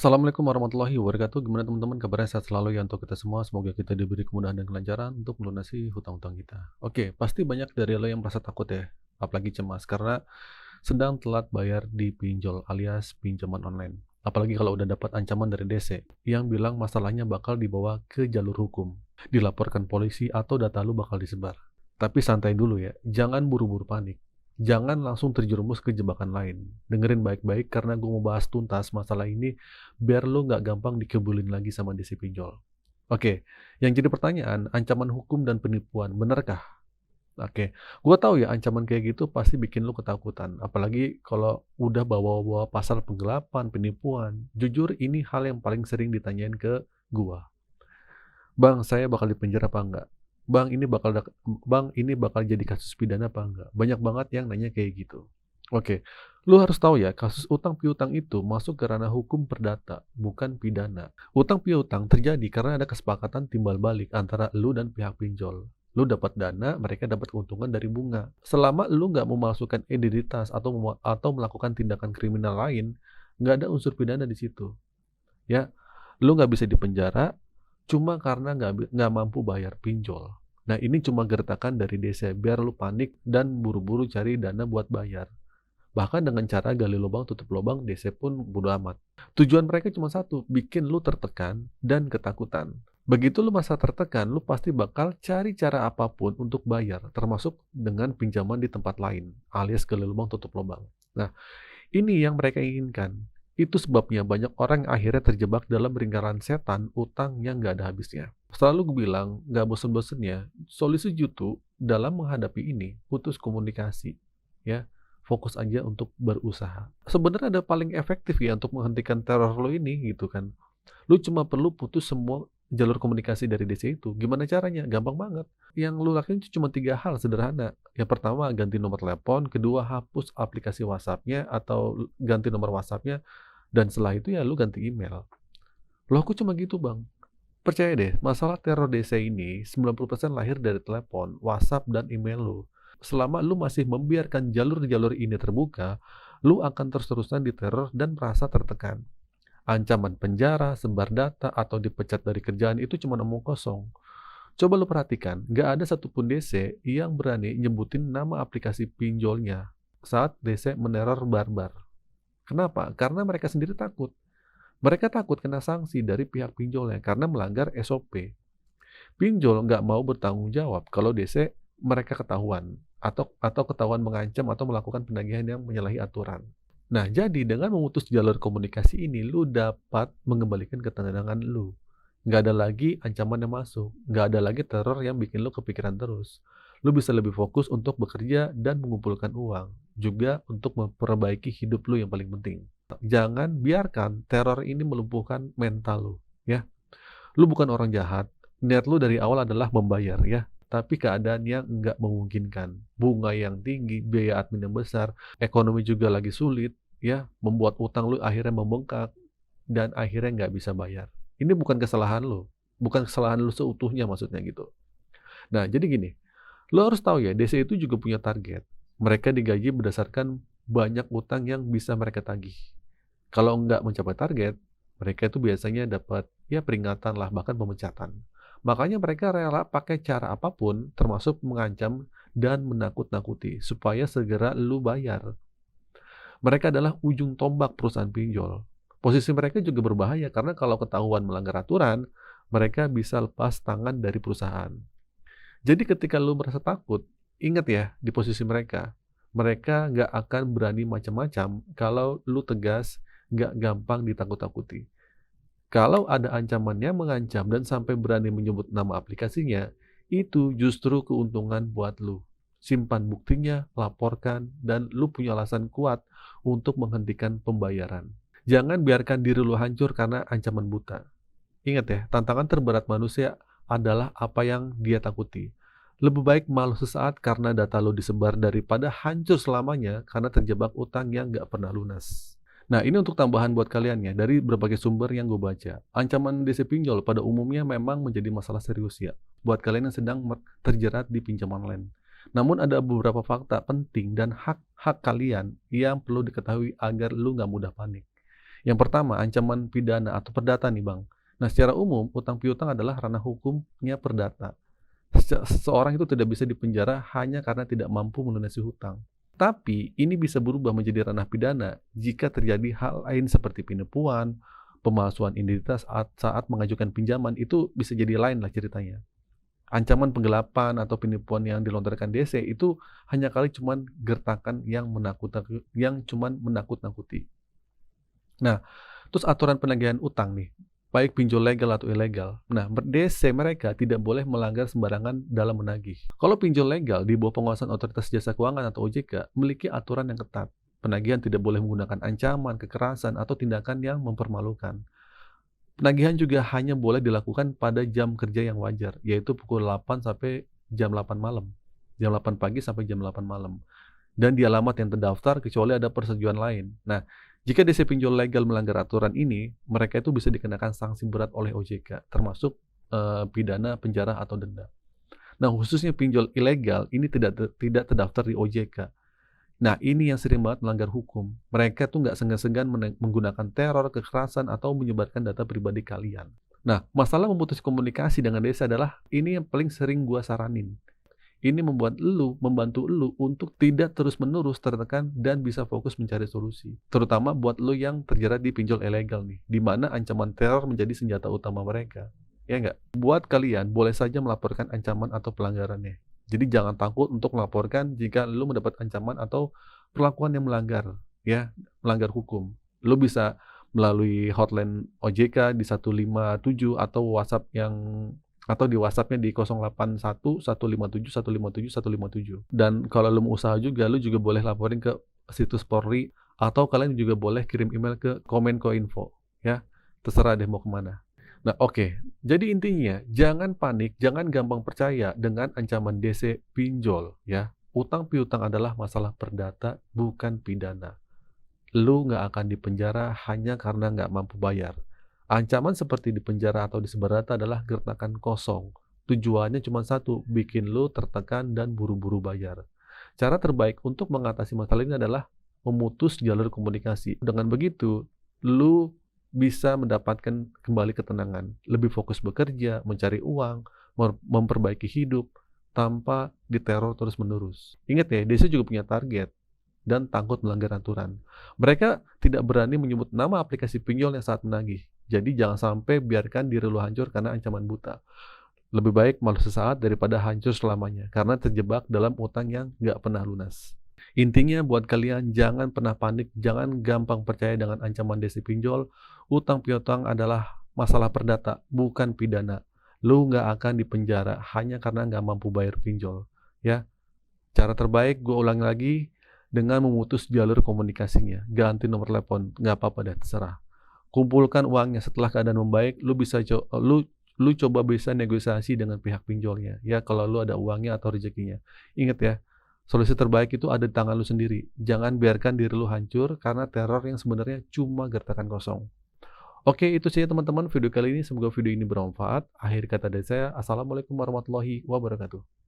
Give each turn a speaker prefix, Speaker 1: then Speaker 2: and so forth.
Speaker 1: Assalamualaikum warahmatullahi wabarakatuh. Gimana teman-teman kabarnya sehat selalu ya untuk kita semua. Semoga kita diberi kemudahan dan kelancaran untuk melunasi hutang-hutang kita. Oke, pasti banyak dari lo yang merasa takut ya, apalagi cemas karena sedang telat bayar di pinjol alias pinjaman online. Apalagi kalau udah dapat ancaman dari DC yang bilang masalahnya bakal dibawa ke jalur hukum, dilaporkan polisi atau data lu bakal disebar. Tapi santai dulu ya, jangan buru-buru panik. Jangan langsung terjerumus ke jebakan lain. Dengerin baik-baik karena gue mau bahas tuntas masalah ini biar lo nggak gampang dikebulin lagi sama DC pinjol. Oke, yang jadi pertanyaan, ancaman hukum dan penipuan, benarkah? Oke, gue tahu ya ancaman kayak gitu pasti bikin lo ketakutan. Apalagi kalau udah bawa-bawa pasal penggelapan, penipuan. Jujur ini hal yang paling sering ditanyain ke gue. Bang, saya bakal dipenjara apa enggak? Bang, ini bakal jadi kasus pidana apa enggak? Banyak banget yang nanya kayak gitu. Oke, lu harus tahu ya, kasus utang piutang itu masuk ke ranah hukum perdata, bukan pidana. Utang piutang terjadi karena ada kesepakatan timbal balik antara lu dan pihak pinjol. Lu dapat dana, mereka dapat keuntungan dari bunga. Selama lu nggak memalsukan identitas atau melakukan tindakan kriminal lain, nggak ada unsur pidana di situ. Ya, lu nggak bisa dipenjara cuma karena nggak mampu bayar pinjol. Nah, ini cuma gertakan dari desa biar lu panik dan buru-buru cari dana buat bayar. Bahkan dengan cara gali lubang tutup lubang, DC pun bodo amat. Tujuan mereka cuma satu, bikin lu tertekan dan ketakutan. Begitu lu masa tertekan, lu pasti bakal cari cara apapun untuk bayar, termasuk dengan pinjaman di tempat lain, alias gali lubang tutup lubang. Nah, ini yang mereka inginkan. Itu sebabnya banyak orang yang akhirnya terjebak dalam lingkaran setan utang yang gak ada habisnya. Selalu gue bilang, gak bosen-bosennya, solusi jitu dalam menghadapi ini, putus komunikasi. Ya, fokus aja untuk berusaha. Sebenarnya ada paling efektif ya untuk menghentikan teror lo ini gitu kan. Lu cuma perlu putus semua jalur komunikasi dari DC itu. Gimana caranya? Gampang banget. Yang lu lakuin cuma 3 hal sederhana. Yang pertama, ganti nomor telepon. Kedua, hapus aplikasi WhatsApp-nya atau ganti nomor WhatsApp-nya. Dan setelah itu ya lu ganti email. Loh, aku cuma gitu bang. Percaya deh, masalah teror DC ini 90% lahir dari telepon, WhatsApp, dan email lu. Selama lu masih membiarkan jalur-jalur ini terbuka, lu akan terus-terusan diteror dan merasa tertekan. Ancaman penjara, sebar data, atau dipecat dari kerjaan itu cuma omong kosong. Coba lu perhatikan, nggak ada satupun DC yang berani nyebutin nama aplikasi pinjolnya saat DC meneror barbar. Kenapa? Karena mereka sendiri takut. Mereka takut kena sanksi dari pihak pinjolnya karena melanggar SOP. Pinjol nggak mau bertanggung jawab kalau DC mereka ketahuan atau ketahuan mengancam atau melakukan penagihan yang menyalahi aturan. Nah, jadi dengan memutus jalur komunikasi ini, lu dapat mengembalikan ketenangan lu. Nggak ada lagi ancaman yang masuk, nggak ada lagi teror yang bikin lu kepikiran terus. Lu bisa lebih fokus untuk bekerja dan mengumpulkan uang, juga untuk memperbaiki hidup lu yang paling penting. Jangan biarkan teror ini melumpuhkan mental lu, ya. Lu bukan orang jahat, niat lu dari awal adalah membayar, ya. Tapi keadaan yang nggak memungkinkan, bunga yang tinggi, biaya admin yang besar, ekonomi juga lagi sulit, ya, membuat utang lu akhirnya membengkak, dan akhirnya nggak bisa bayar. Ini bukan kesalahan lu, bukan kesalahan lu seutuhnya maksudnya gitu. Nah, jadi gini, lu harus tahu ya, DC itu juga punya target. Mereka digaji berdasarkan banyak utang yang bisa mereka tagih. Kalau nggak mencapai target, mereka itu biasanya dapat ya peringatan lah, bahkan pemecatan. Makanya mereka rela pakai cara apapun, termasuk mengancam dan menakut-nakuti, supaya segera lu bayar. Mereka adalah ujung tombak perusahaan pinjol. Posisi mereka juga berbahaya karena kalau ketahuan melanggar aturan, mereka bisa lepas tangan dari perusahaan. Jadi ketika lu merasa takut, ingat ya di posisi mereka. Mereka nggak akan berani macam-macam kalau lu tegas, nggak gampang ditakut-takuti. Kalau ada ancamannya mengancam dan sampai berani menyebut nama aplikasinya, itu justru keuntungan buat lu. Simpan buktinya, laporkan, dan lu punya alasan kuat untuk menghentikan pembayaran. Jangan biarkan diri lu hancur karena ancaman buta. Ingat ya, tantangan terberat manusia adalah apa yang dia takuti. Lebih baik malu sesaat karena data lo disebar daripada hancur selamanya karena terjebak utang yang nggak pernah lunas. Nah, ini untuk tambahan buat kalian ya, dari berbagai sumber yang gue baca. Ancaman DC pinjol pada umumnya memang menjadi masalah serius ya, buat kalian yang sedang terjerat di pinjaman online. Namun ada beberapa fakta penting dan hak-hak kalian yang perlu diketahui agar lu nggak mudah panik. Yang pertama, ancaman pidana atau perdata nih Bang. Nah, secara umum, utang piutang adalah ranah hukumnya perdata. Seseorang itu tidak bisa dipenjara hanya karena tidak mampu melunasi hutang. Tapi, ini bisa berubah menjadi ranah pidana jika terjadi hal lain seperti penipuan, pemalsuan identitas saat mengajukan pinjaman, itu bisa jadi lain lah ceritanya. Ancaman penggelapan atau penipuan yang dilontarkan DC itu hanya kali cuman gertakan yang cuman menakut-nakuti. Nah, terus aturan penagihan utang nih, baik pinjol legal atau ilegal. Nah, DC mereka tidak boleh melanggar sembarangan dalam menagih. Kalau pinjol legal di bawah pengawasan Otoritas Jasa Keuangan atau OJK memiliki aturan yang ketat. Penagihan tidak boleh menggunakan ancaman, kekerasan, atau tindakan yang mempermalukan. Penagihan juga hanya boleh dilakukan pada jam kerja yang wajar, yaitu pukul 8 sampai jam 8 malam. Jam 8 pagi sampai jam 8 malam. Dan di alamat yang terdaftar kecuali ada persetujuan lain. Nah, jika DC pinjol legal melanggar aturan ini, mereka itu bisa dikenakan sanksi berat oleh OJK, termasuk pidana, penjara, atau denda. Nah, khususnya pinjol ilegal ini tidak terdaftar di OJK. Nah, ini yang sering banget melanggar hukum. Mereka tuh nggak segan-segan menggunakan teror, kekerasan, atau menyebarkan data pribadi kalian. Nah, masalah memutus komunikasi dengan desa adalah ini yang paling sering gua saranin. Ini membantu lu untuk tidak terus-menerus tertekan dan bisa fokus mencari solusi. Terutama buat lu yang terjerat di pinjol ilegal nih, di mana ancaman teror menjadi senjata utama mereka. Ya nggak? Buat kalian, boleh saja melaporkan ancaman atau pelanggarannya. Jadi jangan takut untuk melaporkan jika lu mendapat ancaman atau perlakuan yang melanggar hukum. Lu bisa melalui hotline OJK di 157 atau di WhatsApp-nya di 081 157 157 157. Dan kalau lu mau usaha juga, lu juga boleh laporin ke situs Polri atau kalian juga boleh kirim email ke Kominfo ya. Terserah deh mau kemana. Nah, oke. Jadi intinya, jangan panik, jangan gampang percaya dengan ancaman DC pinjol ya. Utang piutang adalah masalah perdata, bukan pidana. Lu nggak akan dipenjara hanya karena nggak mampu bayar. Ancaman seperti dipenjara atau disebar data adalah gertakan kosong. Tujuannya cuma satu, bikin lu tertekan dan buru-buru bayar. Cara terbaik untuk mengatasi masalah ini adalah memutus jalur komunikasi. Dengan begitu, lu bisa mendapatkan kembali ketenangan, lebih fokus bekerja, mencari uang, memperbaiki hidup, tanpa diteror terus-menerus. Ingat ya, desa juga punya target dan takut melanggar aturan. Mereka tidak berani menyebut nama aplikasi pinjol yang saat menagih. Jadi jangan sampai biarkan diri lu hancur karena ancaman buta. Lebih baik malu sesaat daripada hancur selamanya karena terjebak dalam utang yang nggak pernah lunas. Intinya buat kalian jangan pernah panik, jangan gampang percaya dengan ancaman DC pinjol. Utang piutang adalah masalah perdata, bukan pidana. Lu nggak akan dipenjara hanya karena nggak mampu bayar pinjol. Ya, cara terbaik gue ulangi lagi dengan memutus jalur komunikasinya. Ganti nomor telepon, nggak apa-apa deh, terserah. Kumpulkan uangnya setelah keadaan membaik, lu coba bisa negosiasi dengan pihak pinjolnya. Ya, kalau lu ada uangnya atau rezekinya. Ingat ya, solusi terbaik itu ada di tangan lu sendiri. Jangan biarkan diri lu hancur karena teror yang sebenarnya cuma gertakan kosong. Oke, itu saja teman-teman video kali ini. Semoga video ini bermanfaat. Akhir kata dari saya, Assalamualaikum warahmatullahi wabarakatuh.